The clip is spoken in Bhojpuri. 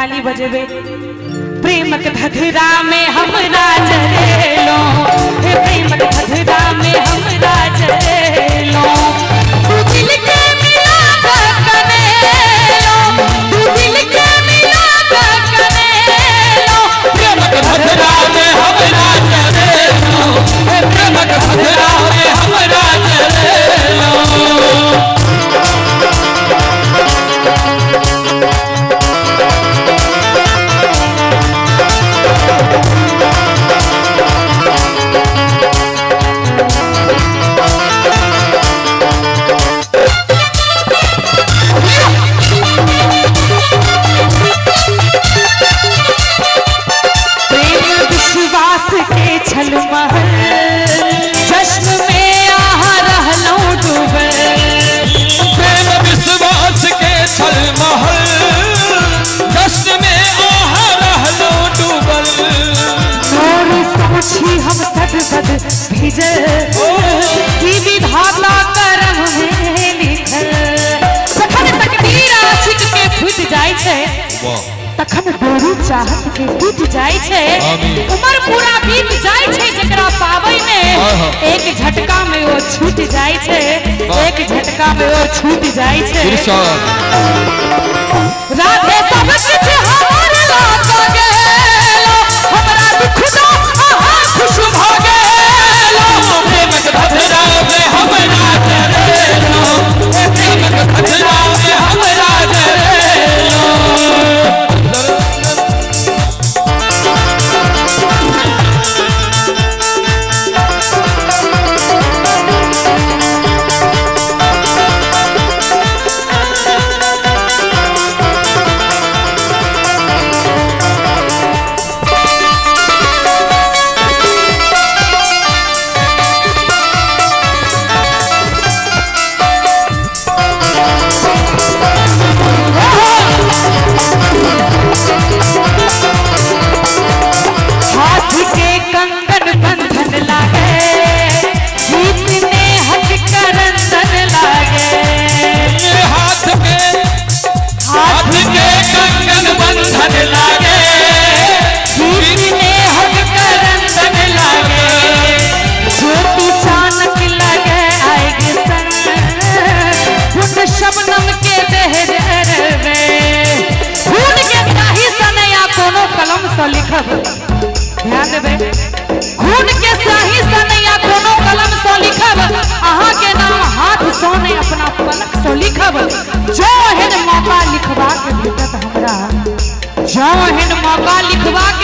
ताली बजेबे। प्रेम के धधरा में हमरा जरेलो, प्रेम के धधरा में हमरा जरेलो। तू दिल के मिला कनेलो, तू दिल के मिला कनेलो। प्रेम के धधरा में हमरा जरेलो, प्रेम के धधरा में हमरा जरेलो। विधाता करम में लिखल सखन तकदीर आशिक के फूट जाय छै, तखन डोरी चाहत के टूट जाय छै। उम्र पूरा बीत जाय छै जकरा पाबै में, एक झटका में वो छूट जाय छै, एक झटका में वो छूट जाय छै। राधे सब कुछ हमर लाग गेलो, हमरा दुख ना आहा खुश भ गेलो। प्रेम के धधरा में हमरा जरेलो, प्रेम के धधरा में हमरा जरेलो। ध्यान देबे, खून के स्याही सन या कोनो कलम से लिखब, अहाँ के नाम हाथ सोने अपना पलक से लिखब। जो हेन मौका लिखवा के भेटत हमरा, जो हेन मौका लिखवा के